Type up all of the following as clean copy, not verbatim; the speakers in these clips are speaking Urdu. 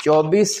24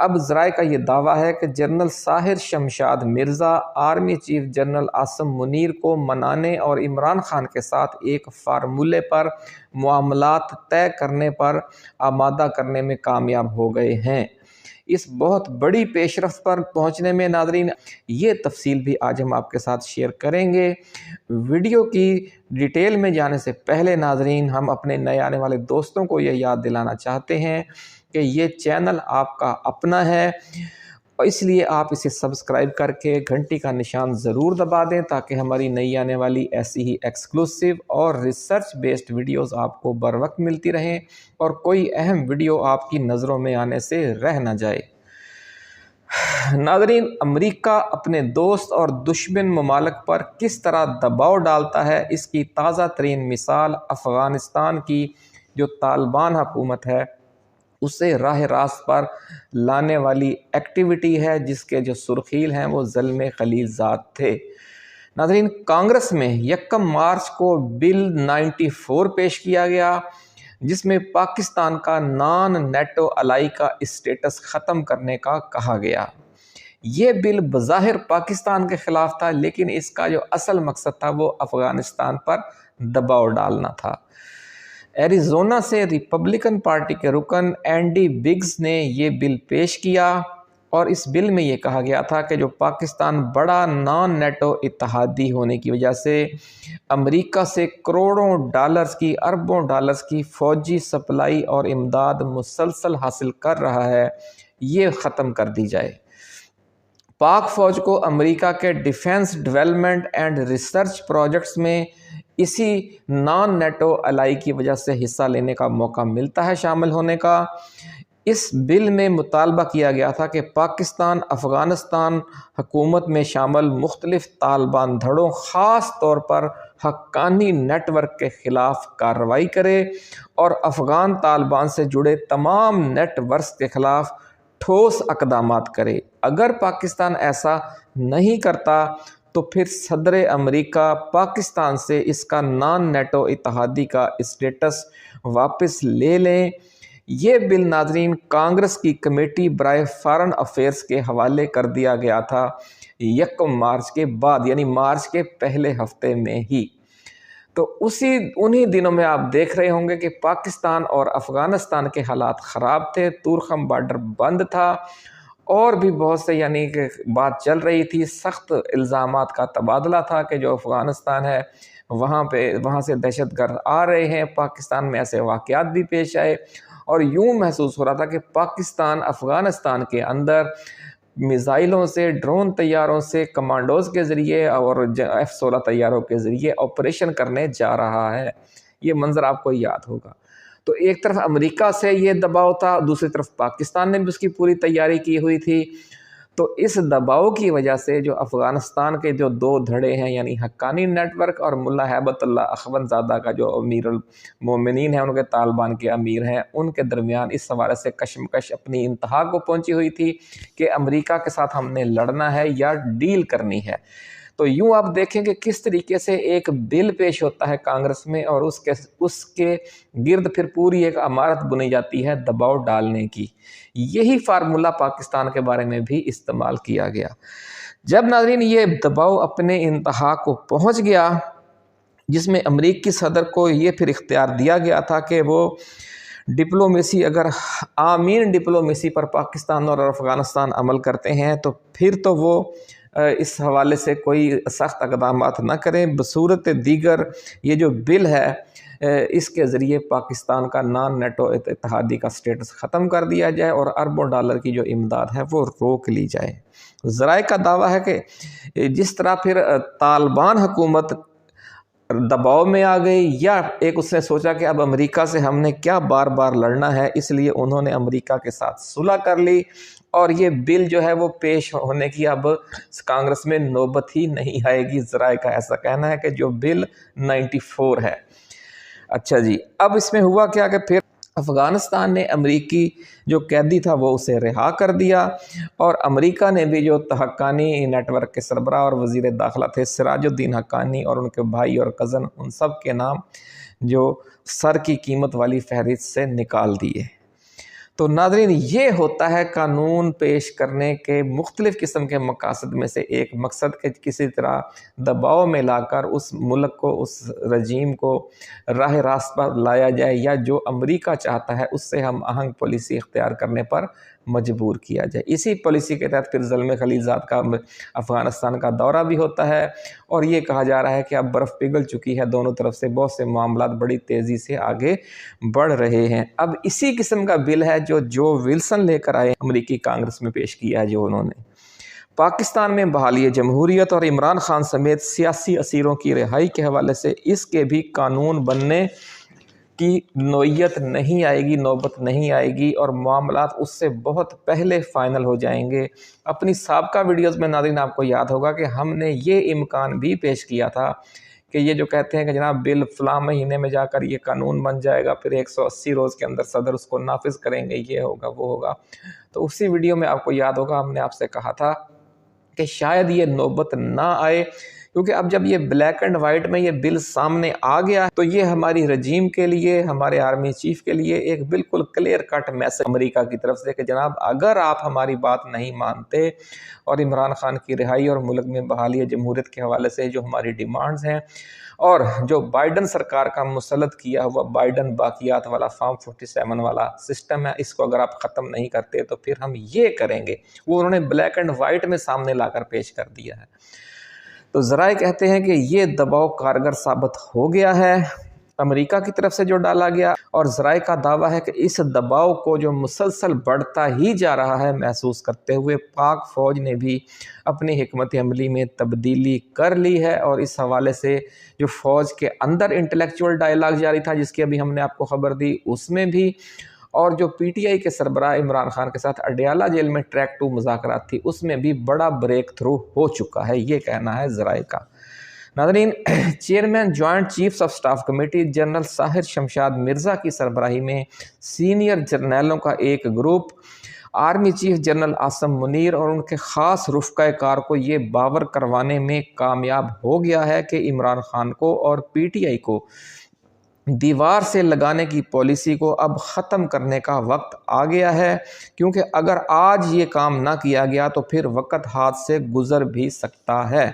اب ذرائع کا یہ دعویٰ ہے کہ general Sahir Shamshad Mirza army chief general Asim Munir کو منانے اور عمران خان کے ساتھ ایک فارمولے پر معاملات طے کرنے پر آمادہ کرنے میں کامیاب ہو گئے ہیں۔ اس بہت بڑی پیش رفت پر پہنچنے میں ناظرین یہ تفصیل بھی آج ہم آپ کے ساتھ شیئر کریں گے۔ ویڈیو کی ڈیٹیل میں جانے سے پہلے ناظرین ہم اپنے نئے آنے والے دوستوں کو یہ یاد دلانا چاہتے ہیں کہ یہ چینل آپ کا اپنا ہے، اور اس لیے آپ اسے سبسکرائب کر کے گھنٹی کا نشان ضرور دبا دیں تاکہ ہماری نئی آنے والی ایسی ہی ایکسکلوسیو اور ریسرچ بیسڈ ویڈیوز آپ کو بر وقت ملتی رہیں اور کوئی اہم ویڈیو آپ کی نظروں میں آنے سے رہ نہ جائے۔ ناظرین، امریکہ اپنے دوست اور دشمن ممالک پر کس طرح دباؤ ڈالتا ہے، اس کی تازہ ترین مثال افغانستان کی جو طالبان حکومت ہے اسے راہ راست پر لانے والی ایکٹیویٹی ہے، جس کے جو سرخیل ہیں وہ ظلم خلیل ذات تھے۔ ناظرین، کانگریس میں 1 مارچ کو بل 94 پیش کیا گیا جس میں پاکستان کا نان نیٹو الائی کا اسٹیٹس ختم کرنے کا کہا گیا۔ یہ بل بظاہر پاکستان کے خلاف تھا، لیکن اس کا جو اصل مقصد تھا وہ افغانستان پر دباؤ ڈالنا تھا۔ ایریزونا سے ریپبلکن پارٹی کے رکن اینڈی بگز نے یہ بل پیش کیا اور اس بل میں یہ کہا گیا تھا کہ جو پاکستان بڑا نان نیٹو اتحادی ہونے کی وجہ سے امریکہ سے کروڑوں ڈالرز کی، اربوں ڈالرز کی فوجی سپلائی اور امداد مسلسل حاصل کر رہا ہے، یہ ختم کر دی جائے۔ پاک فوج کو امریکہ کے defence development and research projects میں اسی نان نیٹو الائی کی وجہ سے حصہ لینے کا موقع ملتا ہے، شامل ہونے کا۔ اس بل میں مطالبہ کیا گیا تھا کہ پاکستان افغانستان حکومت میں شامل مختلف طالبان دھڑوں، خاص طور پر حقانی نیٹ ورک کے خلاف کارروائی کرے اور افغان طالبان سے جڑے تمام نیٹ ورکس کے خلاف ٹھوس اقدامات کرے۔ اگر پاکستان ایسا نہیں کرتا تو پھر صدر امریکہ پاکستان سے اس کا نان نیٹو اتحادی کا اسٹیٹس واپس لے لیں۔ یہ بل ناظرین کانگریس کی کمیٹی برائے فارن افیئرز کے حوالے کر دیا گیا تھا 1 مارچ کے بعد، یعنی مارچ کے پہلے ہفتے میں ہی۔ تو انہی دنوں میں آپ دیکھ رہے ہوں گے کہ پاکستان اور افغانستان کے حالات خراب تھے، تورخم بارڈر بند تھا اور بھی بہت سے یعنی کہ بات چل رہی تھی، سخت الزامات کا تبادلہ تھا کہ جو افغانستان ہے وہاں سے دہشت گرد آ رہے ہیں، پاکستان میں ایسے واقعات بھی پیش آئے اور یوں محسوس ہو رہا تھا کہ پاکستان افغانستان کے اندر میزائلوں سے، ڈرون طیاروں سے، کمانڈوز کے ذریعے اور F-16 طیاروں کے ذریعے آپریشن کرنے جا رہا ہے۔ یہ منظر آپ کو یاد ہوگا۔ تو ایک طرف امریکہ سے یہ دباؤ تھا، دوسری طرف پاکستان نے بھی اس کی پوری تیاری کی ہوئی تھی۔ تو اس دباؤ کی وجہ سے جو افغانستان کے جو 2 دھڑے ہیں، یعنی حقانی نیٹ ورک اور ملا ہیبت اللہ اخوند زادہ کا جو امیر المومنین ہیں، ان کے طالبان کے امیر ہیں، ان کے درمیان اس حوالے سے کشمکش اپنی انتہا کو پہنچی ہوئی تھی کہ امریکہ کے ساتھ ہم نے لڑنا ہے یا ڈیل کرنی ہے۔ تو یوں آپ دیکھیں کہ کس طریقے سے ایک بل پیش ہوتا ہے کانگریس میں اور اس کے گرد پھر پوری ایک عمارت بنی جاتی ہے دباؤ ڈالنے کی۔ یہی فارمولہ پاکستان کے بارے میں بھی استعمال کیا گیا۔ جب ناظرین یہ دباؤ اپنے انتہا کو پہنچ گیا، جس میں امریکی صدر کو یہ پھر اختیار دیا گیا تھا کہ وہ ڈپلومیسی، اگر آمین ڈپلومیسی پر پاکستان اور افغانستان عمل کرتے ہیں تو پھر تو وہ اس حوالے سے کوئی سخت اقدامات نہ کریں، بصورت دیگر یہ جو بل ہے اس کے ذریعے پاکستان کا نان نیٹو اتحادی کا سٹیٹس ختم کر دیا جائے اور اربوں ڈالر کی جو امداد ہے وہ روک لی جائے۔ ذرائع کا دعویٰ ہے کہ جس طرح پھر طالبان حکومت دباؤ میں آ گئی، یا ایک اس نے سوچا کہ اب امریکہ سے ہم نے کیا بار بار لڑنا ہے، اس لیے انہوں نے امریکہ کے ساتھ صلح کر لی اور یہ بل جو ہے وہ پیش ہونے کی اب کانگریس میں نوبت ہی نہیں آئے گی۔ ذرائع کا ایسا کہنا ہے کہ جو بل 94 ہے۔ اچھا جی، اب اس میں ہوا کیا کہ پھر افغانستان نے امریکی جو قیدی تھا وہ اسے رہا کر دیا اور امریکہ نے بھی جو حقانی نیٹ ورک کے سربراہ اور وزیر داخلہ تھے سراج الدین حقانی اور ان کے بھائی اور کزن، ان سب کے نام جو سر کی قیمت والی فہرست سے نکال دیے۔ تو ناظرین یہ ہوتا ہے قانون پیش کرنے کے مختلف قسم کے مقاصد میں سے ایک مقصد کہ کسی طرح دباؤ میں لا کر اس ملک کو، اس رجیم کو راہ راست پر لایا جائے، یا جو امریکہ چاہتا ہے اس سے ہم آہنگ پالیسی اختیار کرنے پر مجبور کیا جائے۔ اسی پالیسی کے تحت پھر زلمے خلیلزاد کا افغانستان کا دورہ بھی ہوتا ہے، اور یہ کہا جا رہا ہے کہ اب برف پگھل چکی ہے، دونوں طرف سے بہت سے معاملات بڑی تیزی سے آگے بڑھ رہے ہیں۔ اب اسی قسم کا بل ہے جو ولسن لے کر آئے، امریکی کانگریس میں پیش کیا ہے، جو انہوں نے پاکستان میں بحالی جمہوریت اور عمران خان سمیت سیاسی اسیروں کی رہائی کے حوالے سے اس کے بھی قانون بننے کی نوعیت نہیں آئے گی، نوبت نہیں آئے گی، اور معاملات اس سے بہت پہلے فائنل ہو جائیں گے۔ اپنی سابقہ ویڈیوز میں ناظرین آپ کو یاد ہوگا کہ ہم نے یہ امکان بھی پیش کیا تھا کہ یہ جو کہتے ہیں کہ جناب بل فلاں مہینے میں جا کر یہ قانون بن جائے گا، پھر 180 روز کے اندر صدر اس کو نافذ کریں گے، یہ ہوگا وہ ہوگا، تو اسی ویڈیو میں آپ کو یاد ہوگا ہم نے آپ سے کہا تھا کہ شاید یہ نوبت نہ آئے، کیونکہ اب جب یہ بلیک اینڈ وائٹ میں یہ بل سامنے آ گیا تو یہ ہماری رجیم کے لیے، ہمارے آرمی چیف کے لیے ایک بالکل کلیئر کٹ میسج امریکہ کی طرف سے کہ جناب اگر آپ ہماری بات نہیں مانتے اور عمران خان کی رہائی اور ملک میں بحالی جمہوریت کے حوالے سے جو ہماری ڈیمانڈز ہیں، اور جو بائیڈن سرکار کا مسلط کیا ہوا بائیڈن باقیات والا فارم 47 والا سسٹم ہے، اس کو اگر آپ ختم نہیں کرتے تو پھر ہم یہ کریں گے، وہ انہوں نے بلیک اینڈ وائٹ میں سامنے لا کر پیش کر دیا ہے۔ تو ذرائع کہتے ہیں کہ یہ دباؤ کارگر ثابت ہو گیا ہے امریکہ کی طرف سے جو ڈالا گیا، اور ذرائع کا دعویٰ ہے کہ اس دباؤ کو جو مسلسل بڑھتا ہی جا رہا ہے محسوس کرتے ہوئے پاک فوج نے بھی اپنی حکمت عملی میں تبدیلی کر لی ہے، اور اس حوالے سے جو فوج کے اندر انٹلیکچول ڈائلاگ جاری تھا جس کی ابھی ہم نے آپ کو خبر دی، اس میں بھی، اور جو پی ٹی آئی کے سربراہ عمران خان کے ساتھ اڈیالہ جیل میں ٹریک 2 مذاکرات تھی، اس میں بھی بڑا بریک تھرو ہو چکا ہے، یہ کہنا ہے ذرائع کا۔ ناظرین، chairman joint chiefs of staff committee general Sahir Shamshad Mirza کی سربراہی میں سینئر جرنیلوں کا ایک group army chief general Asim Munir اور ان کے خاص رفقۂ کار کو یہ باور کروانے میں کامیاب ہو گیا ہے کہ عمران خان کو اور پی ٹی آئی کو دیوار سے لگانے کی پالیسی کو اب ختم کرنے کا وقت آ گیا ہے، کیونکہ اگر آج یہ کام نہ کیا گیا تو پھر وقت ہاتھ سے گزر بھی سکتا ہے۔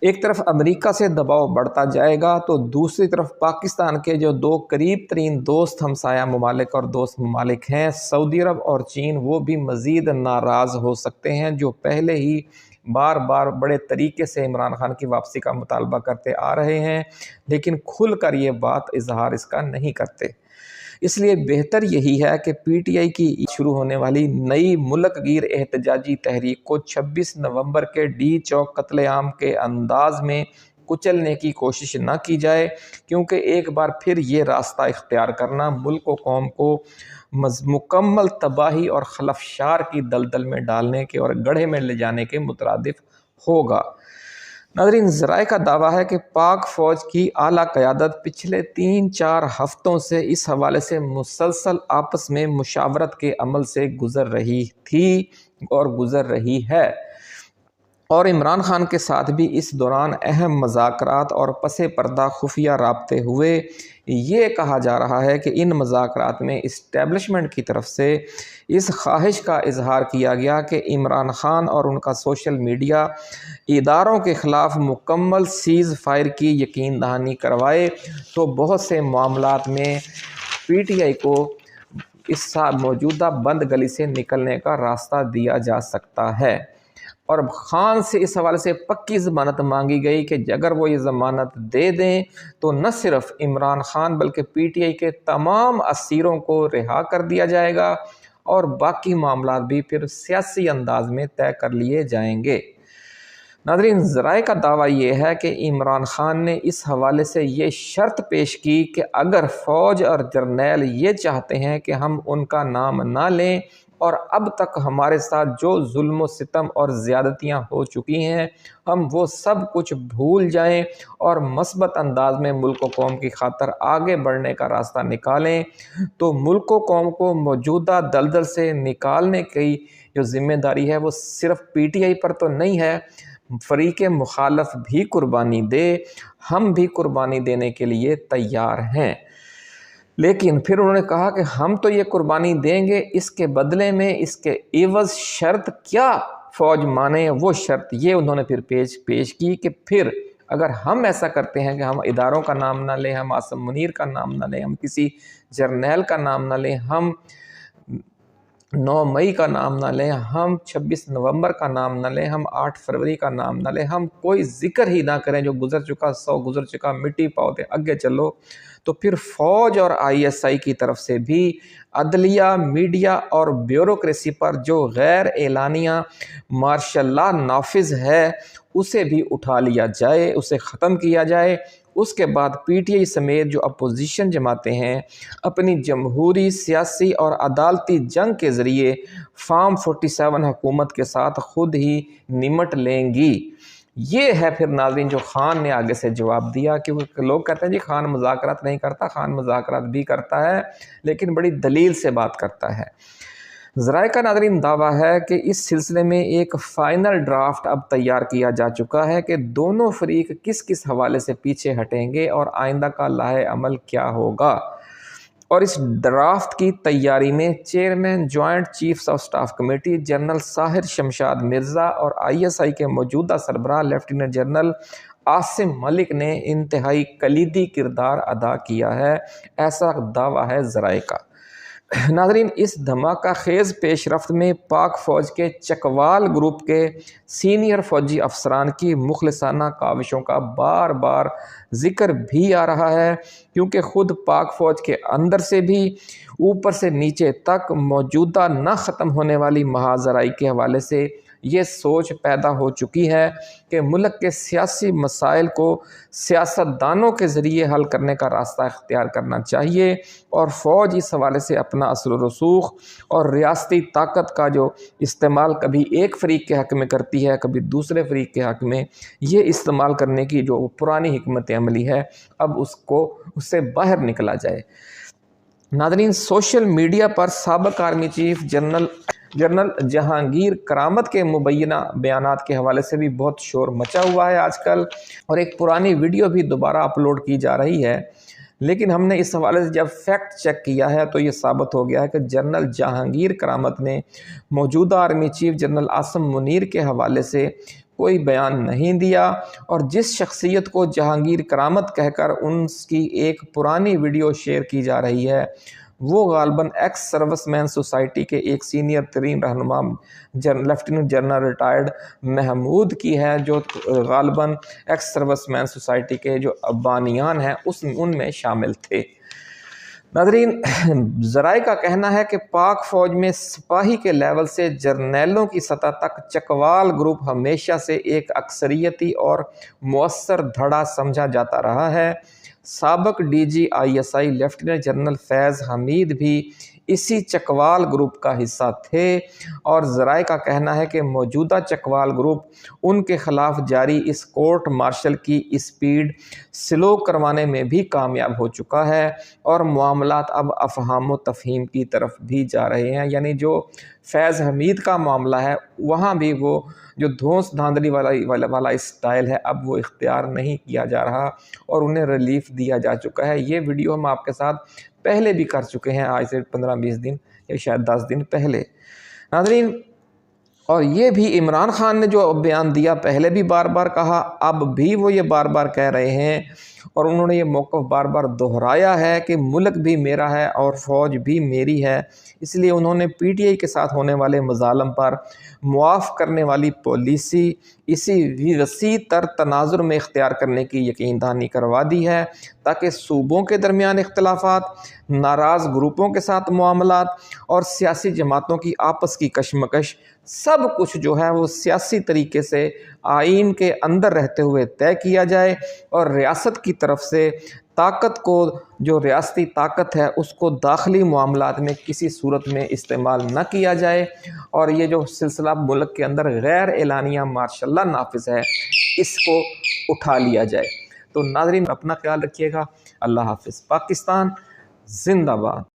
ایک طرف امریکہ سے دباؤ بڑھتا جائے گا تو دوسری طرف پاکستان کے جو 2 قریب ترین دوست ہمسایہ ممالک اور دوست ممالک ہیں، سعودی عرب اور چین، وہ بھی مزید ناراض ہو سکتے ہیں، جو پہلے ہی بار بار بڑے طریقے سے عمران خان کی واپسی کا مطالبہ کرتے آ رہے ہیں، لیکن کھل کر یہ بات اظہار اس کا نہیں کرتے۔ اس لیے بہتر یہی ہے کہ پی ٹی آئی کی شروع ہونے والی نئی ملک گیر احتجاجی تحریک کو 26 نومبر کے ڈی چوک قتل عام کے انداز میں کچلنے کی کوشش نہ کی جائے، کیونکہ ایک بار پھر یہ راستہ اختیار کرنا ملک و قوم کو مکمل تباہی اور خلفشار کی دلدل میں ڈالنے کے اور گڑھے میں لے جانے کے مترادف ہوگا۔ ناظرین، ذرائع کا دعویٰ ہے کہ پاک فوج کی اعلیٰ قیادت پچھلے 3-4 ہفتوں سے اس حوالے سے مسلسل آپس میں مشاورت کے عمل سے گزر رہی تھی اور گزر رہی ہے، اور عمران خان کے ساتھ بھی اس دوران اہم مذاکرات اور پس پردہ خفیہ رابطے ہوئے۔ یہ کہا جا رہا ہے کہ ان مذاکرات میں اسٹیبلشمنٹ کی طرف سے اس خواہش کا اظہار کیا گیا کہ عمران خان اور ان کا سوشل میڈیا اداروں کے خلاف مکمل سیز فائر کی یقین دہانی کروائے تو بہت سے معاملات میں پی ٹی آئی کو اس موجودہ بند گلی سے نکلنے کا راستہ دیا جا سکتا ہے، اور خان سے اس حوالے سے پکی ضمانت مانگی گئی کہ اگر وہ یہ ضمانت دے دیں تو نہ صرف عمران خان بلکہ پی ٹی آئی کے تمام اسیروں کو رہا کر دیا جائے گا، اور باقی معاملات بھی پھر سیاسی انداز میں طے کر لیے جائیں گے۔ ناظرین، ذرائع کا دعویٰ یہ ہے کہ عمران خان نے اس حوالے سے یہ شرط پیش کی کہ اگر فوج اور جرنیل یہ چاہتے ہیں کہ ہم ان کا نام نہ لیں اور اب تک ہمارے ساتھ جو ظلم و ستم اور زیادتیاں ہو چکی ہیں ہم وہ سب کچھ بھول جائیں اور مثبت انداز میں ملک و قوم کی خاطر آگے بڑھنے کا راستہ نکالیں، تو ملک و قوم کو موجودہ دلدل سے نکالنے کی جو ذمہ داری ہے وہ صرف پی ٹی آئی پر تو نہیں ہے، فریق مخالف بھی قربانی دے، ہم بھی قربانی دینے کے لیے تیار ہیں۔ لیکن پھر انہوں نے کہا کہ ہم تو یہ قربانی دیں گے، اس کے بدلے میں اس کے عوض شرط کیا فوج مانے، وہ شرط یہ انہوں نے پھر پیش کی کہ پھر اگر ہم ایسا کرتے ہیں کہ ہم اداروں کا نام نہ لیں، ہم عاصم منیر کا نام نہ لیں، ہم کسی جرنیل کا نام نہ لیں، ہم 9 مئی کا نام نہ لیں، ہم 26 نومبر کا نام نہ لیں، ہم 8 فروری کا نام نہ لیں، ہم کوئی ذکر ہی نہ کریں جو گزر چکا، 100 گزر چکا، مٹی پاؤ دے آگے چلو، تو پھر فوج اور ISI کی طرف سے بھی عدلیہ، میڈیا اور بیوروکریسی پر جو غیر اعلانیہ مارشل لا نافذ ہے اسے بھی اٹھا لیا جائے، اسے ختم کیا جائے۔ اس کے بعد PTI سمیت جو اپوزیشن جماعتیں ہیں اپنی جمہوری، سیاسی اور عدالتی جنگ کے ذریعے فارم 47 حکومت کے ساتھ خود ہی نمٹ لیں گی۔ یہ ہے پھر ناظرین جو خان نے آگے سے جواب دیا، کیونکہ لوگ کہتے ہیں جی خان مذاکرات نہیں کرتا، خان مذاکرات بھی کرتا ہے لیکن بڑی دلیل سے بات کرتا ہے۔ ذرائع کا ناظرین دعویٰ ہے کہ اس سلسلے میں ایک فائنل ڈرافٹ اب تیار کیا جا چکا ہے کہ دونوں فریق کس کس حوالے سے پیچھے ہٹیں گے اور آئندہ کا لائحہ عمل کیا ہوگا، اور اس ڈرافٹ کی تیاری میں chairman joint chiefs of staff committee general Sahir Shamshad Mirza اور ISI کے موجودہ سربراہ لیفٹیننٹ جنرل عاصم ملک نے انتہائی کلیدی کردار ادا کیا ہے، ایسا دعویٰ ہے ذرائع کا۔ ناظرین اس دھماکہ خیز پیش رفت میں پاک فوج کے چکوال گروپ کے سینئر فوجی افسران کی مخلصانہ کاوشوں کا بار بار ذکر بھی آ رہا ہے، کیونکہ خود پاک فوج کے اندر سے بھی اوپر سے نیچے تک موجودہ نہ ختم ہونے والی محاذرائی کے حوالے سے یہ سوچ پیدا ہو چکی ہے کہ ملک کے سیاسی مسائل کو سیاستدانوں کے ذریعے حل کرنے کا راستہ اختیار کرنا چاہیے، اور فوج اس حوالے سے اپنا اثر و رسوخ اور ریاستی طاقت کا جو استعمال کبھی ایک فریق کے حق میں کرتی ہے، کبھی دوسرے فریق کے حق میں، یہ استعمال کرنے کی جو پرانی حکمت عملی ہے اب اس سے باہر نکلا جائے۔ ناظرین سوشل میڈیا پر سابق آرمی چیف جنرل جہانگیر کرامت کے مبینہ بیانات کے حوالے سے بھی بہت شور مچا ہوا ہے آج کل، اور ایک پرانی ویڈیو بھی دوبارہ اپلوڈ کی جا رہی ہے، لیکن ہم نے اس حوالے سے جب فیکٹ چیک کیا ہے تو یہ ثابت ہو گیا ہے کہ جنرل جہانگیر کرامت نے موجودہ army chief general Asim Munir کے حوالے سے کوئی بیان نہیں دیا، اور جس شخصیت کو جہانگیر کرامت کہہ کر ان کی ایک پرانی ویڈیو شیئر کی جا رہی ہے وہ غالباً ایکس سروس مین سوسائٹی کے ایک سینئر ترین رہنما لیفٹیننٹ جنرل ریٹائرڈ محمود کی ہے، جو غالباً ایکس سروس مین سوسائٹی کے جو بانیان ہیں ان میں شامل تھے۔ ناظرین ذرائع کا کہنا ہے کہ پاک فوج میں سپاہی کے لیول سے جرنیلوں کی سطح تک چکوال گروپ ہمیشہ سے ایک اکثریتی اور مؤثر دھڑا سمجھا جاتا رہا ہے۔ سابق DG ISI لیفٹیننٹ جنرل فیض حمید بھی اسی چکوال گروپ کا حصہ تھے، اور ذرائع کا کہنا ہے کہ موجودہ چکوال گروپ ان کے خلاف جاری اس کورٹ مارشل کی اسپیڈ سلو کروانے میں بھی کامیاب ہو چکا ہے، اور معاملات اب افہام و تفہیم کی طرف بھی جا رہے ہیں۔ یعنی جو فیض حمید کا معاملہ ہے وہاں بھی وہ جو دھونس دھاندلی والا اسٹائل ہے اب وہ اختیار نہیں کیا جا رہا، اور انہیں ریلیف دیا جا چکا ہے۔ یہ ویڈیو ہم آپ کے ساتھ پہلے بھی کر چکے ہیں، آج سے 15-20 دن یا شاید 10 دن پہلے۔ ناظرین اور یہ بھی عمران خان نے جو بیان دیا پہلے بھی بار بار کہا، اب بھی وہ یہ بار بار کہہ رہے ہیں، اور انہوں نے یہ موقف بار بار دہرایا ہے کہ ملک بھی میرا ہے اور فوج بھی میری ہے، اس لیے انہوں نے PTI کے ساتھ ہونے والے مظالم پر معاف کرنے والی پالیسی اسی وسیع تر تناظر میں اختیار کرنے کی یقین دہانی کروا دی ہے، تاکہ صوبوں کے درمیان اختلافات، ناراض گروپوں کے ساتھ معاملات اور سیاسی جماعتوں کی آپس کی کشمکش سب کچھ جو ہے وہ سیاسی طریقے سے آئین کے اندر رہتے ہوئے طے کیا جائے، اور ریاست کی طرف سے طاقت کو جو ریاستی طاقت ہے اس کو داخلی معاملات میں کسی صورت میں استعمال نہ کیا جائے، اور یہ جو سلسلہ ملک کے اندر غیر اعلانیہ مارشل لا نافذ ہے اس کو اٹھا لیا جائے۔ تو ناظرین اپنا خیال رکھیے گا، اللہ حافظ۔ پاکستان زندہ باد۔